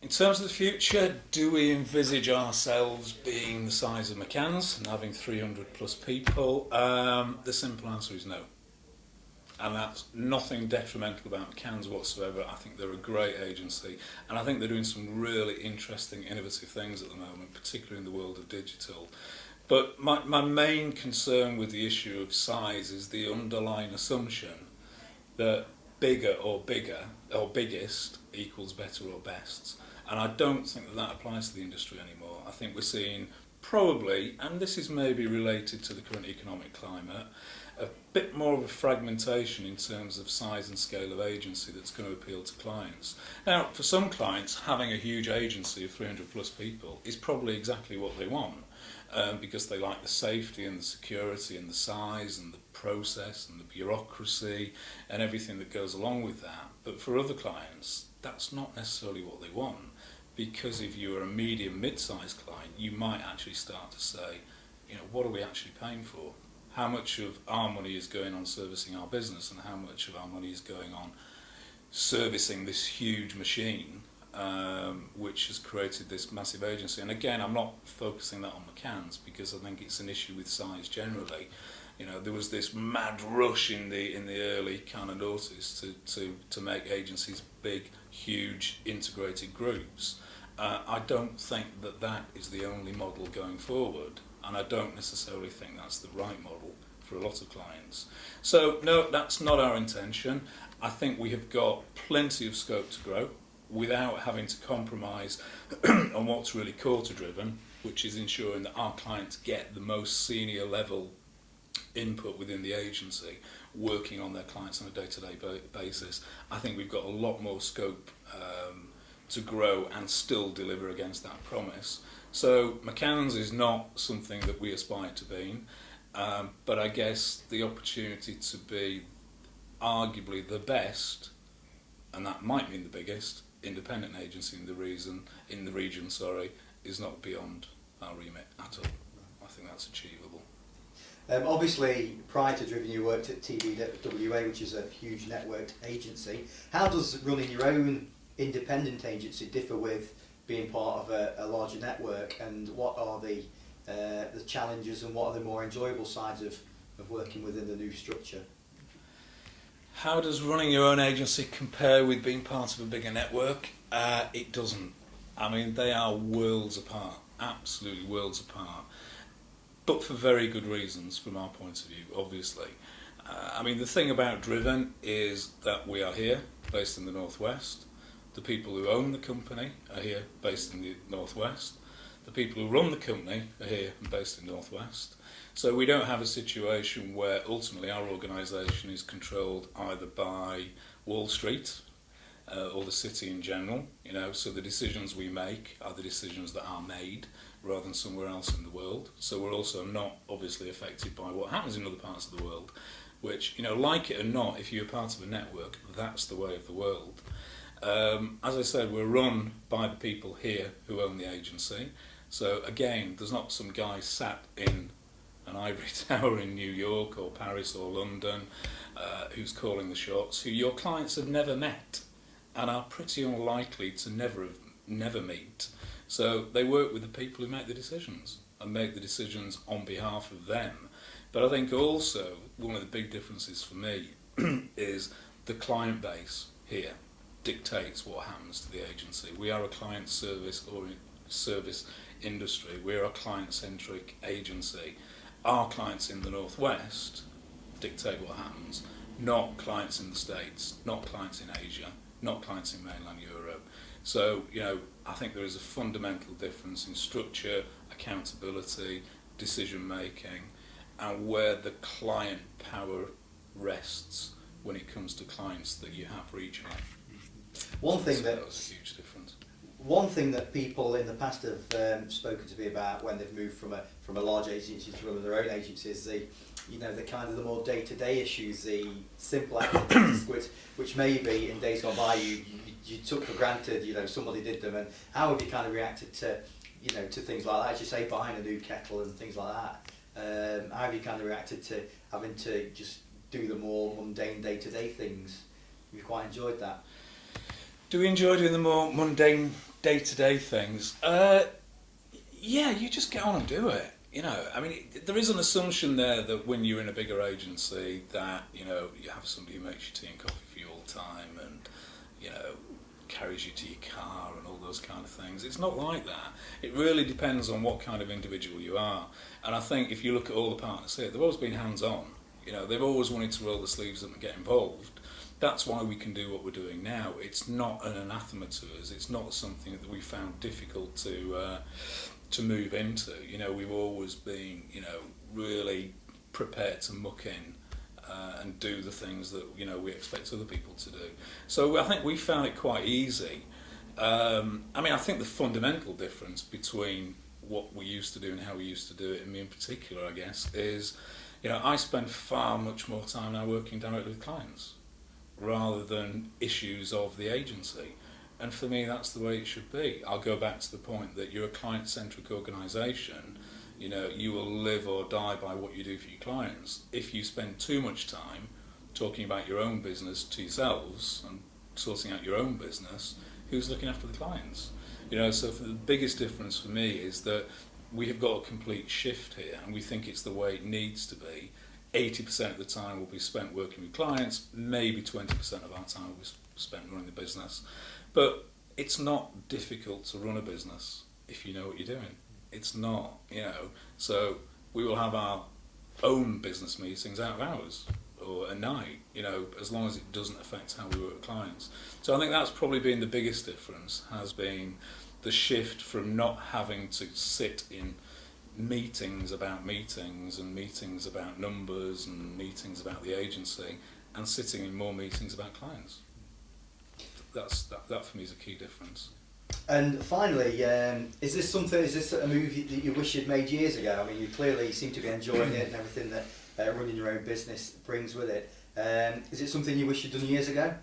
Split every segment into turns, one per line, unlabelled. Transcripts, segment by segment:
In terms of the future, do we envisage ourselves being the size of McCann's and having 300 plus people? The simple answer is no. And that's nothing detrimental about McCann's whatsoever. I think they're a great agency, and I think they're doing some really interesting, innovative things at the moment, particularly in the world of digital. But my main concern with the issue of size is the underlying assumption that bigger or biggest equals better or best. And I don't think that applies to the industry anymore. I think we're seeing probably, and this is maybe related to the current economic climate, a bit more of a fragmentation in terms of size and scale of agency that's going to appeal to clients. Now, for some clients, having a huge agency of 300 plus people is probably exactly what they want, because they like the safety and the security and the size and the process and the bureaucracy and everything that goes along with that. But for other clients, that's not necessarily what they want, because if you're a medium, mid-sized client, you might actually start to say, you know, what are we actually paying for? How much of our money is going on servicing our business, and how much of our money is going on servicing this huge machine, which has created this massive agency. And again, I'm not focusing that on McCann's, because I think it's an issue with size generally. You know, there was this mad rush in the early kind of noughties to make agencies big, huge, integrated groups. I don't think that is the only model going forward, and I don't necessarily think that's the right model for a lot of clients. So no, that's not our intention. I think we have got plenty of scope to grow without having to compromise on what's really quarter driven, which is ensuring that our clients get the most senior level input within the agency, working on their clients on a day-to-day basis. I think we've got a lot more scope to grow and still deliver against that promise. So McCann's is not something that we aspire to being, but I guess the opportunity to be arguably the best, and that might mean the biggest, independent agency in the region, is not beyond our remit at all. I think that's achievable.
Obviously, prior to Driven, you worked at TBWA, which is a huge networked agency. How does running your own independent agency differ with being part of a larger network, and what are the challenges and what are the more enjoyable sides of working within the new structure?
How does running your own agency compare with being part of a bigger network? It doesn't. I mean, they are worlds apart, absolutely worlds apart, but for very good reasons from our point of view, obviously. I mean, the thing about Driven is that we are here, based in the Northwest. The people who own the company are here, based in the Northwest. The people who run the company are here and based in the Northwest. So we don't have a situation where ultimately our organisation is controlled either by Wall Street or the city in general. You know, so the decisions we make are the decisions that are made rather than somewhere else in the world. So we're also not obviously affected by what happens in other parts of the world, which, you know, like it or not, if you're part of a network, that's the way of the world. As I said, we're run by the people here who own the agency. So again, there's not some guy sat in an ivory tower in New York or Paris or London who's calling the shots, who your clients have never met and are pretty unlikely to never meet. So they work with the people who make the decisions and make the decisions on behalf of them. But I think also one of the big differences for me is the client base here dictates what happens to the agency. We are a client service industry. We're a client-centric agency. Our clients in the Northwest dictate what happens, not clients in the States, not clients in Asia, not clients in mainland Europe. So, you know, I think there is a fundamental difference in structure, accountability, decision-making, and where the client power rests when it comes to clients that you have regionally.
One thing
that was a huge difference.
One thing that people in the past have spoken to me about when they've moved from a large agency to run their own agency is the kind of the more day-to-day issues, the simple activities which maybe in days gone by you took for granted, you know, somebody did them, and how have you kind of reacted to, you know, to things like that, as you say, buying a new kettle and things like that? How have you kind of reacted to having to just do the more mundane day-to-day things? Have you quite enjoyed that?
Do we enjoy doing the more mundane day-to-day things, yeah, you just get on and do it. You know, I mean, there is an assumption there that when you're in a bigger agency that, you know, you have somebody who makes your tea and coffee for you all the time and, you know, carries you to your car and all those kind of things. It's not like that. It really depends on what kind of individual you are. And I think if you look at all the partners here, they've always been hands-on. You know, they've always wanted to roll the sleeves up and get involved. That's why we can do what we're doing now. It's not an anathema to us. It's not something that we found difficult to move into. You know, we've always been, you know, really prepared to muck in and do the things that, you know, we expect other people to do. So I think we found it quite easy. I mean, I think the fundamental difference between what we used to do and how we used to do it, and me in particular, I guess, is, you know, I spend far much more time now working directly with clients rather than issues of the agency. And for me, that's the way it should be. I'll go back to the point that you're a client-centric organisation. You know, you will live or die by what you do for your clients. If you spend too much time talking about your own business to yourselves and sorting out your own business, who's looking after the clients? You know, so the biggest difference for me is that we have got a complete shift here, and we think it's the way it needs to be. 80% of the time will be spent working with clients, maybe 20% of our time will be spent running the business. But it's not difficult to run a business if you know what you're doing. It's not, you know. So we will have our own business meetings out of hours or at night, you know, as long as it doesn't affect how we work with clients. So I think that's probably been the biggest difference, has been the shift from not having to sit in meetings about meetings and meetings about numbers and meetings about the agency, and sitting in more meetings about clients. That for me is a key difference.
And finally, is this a move that you wish you'd made years ago? I mean, you clearly seem to be enjoying it and everything that running your own business brings with it. Is it something you wish you'd done years ago?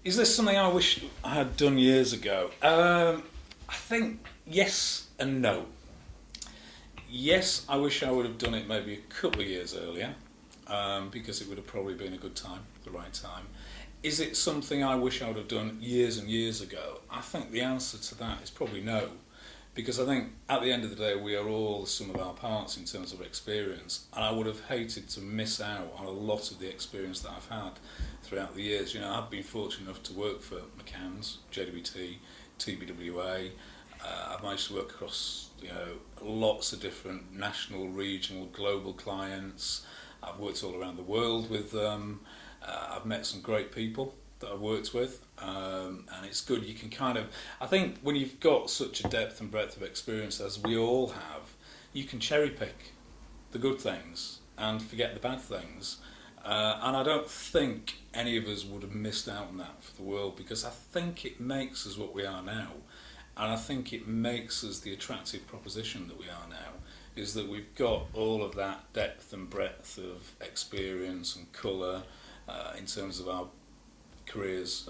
Is this something I wish I had done years ago? I think yes and no. Yes, I wish I would have done it maybe a couple of years earlier, because it would have probably been a good time, the right time. Is it something I wish I would have done years and years ago? I think the answer to that is probably no, because I think at the end of the day we are all the sum of our parts in terms of experience, and I would have hated to miss out on a lot of the experience that I've had throughout the years. You know, I've been fortunate enough to work for McCann's, JWT, TBWA. I've managed to work across, you know, lots of different national, regional, global clients. I've worked all around the world with them. I've met some great people that I've worked with, and it's good. You can kind of, I think when you've got such a depth and breadth of experience as we all have, you can cherry pick the good things and forget the bad things. And I don't think any of us would have missed out on that for the world, because I think it makes us what we are now. And I think it makes us the attractive proposition that we are now, is that we've got all of that depth and breadth of experience and colour in terms of our careers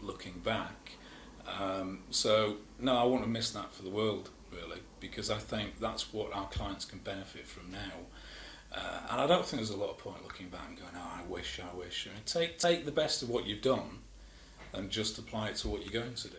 looking back. So, no, I wouldn't have missed that for the world, really, because I think that's what our clients can benefit from now. And I don't think there's a lot of point looking back and going, oh, I wish. I mean, take the best of what you've done and just apply it to what you're going to do.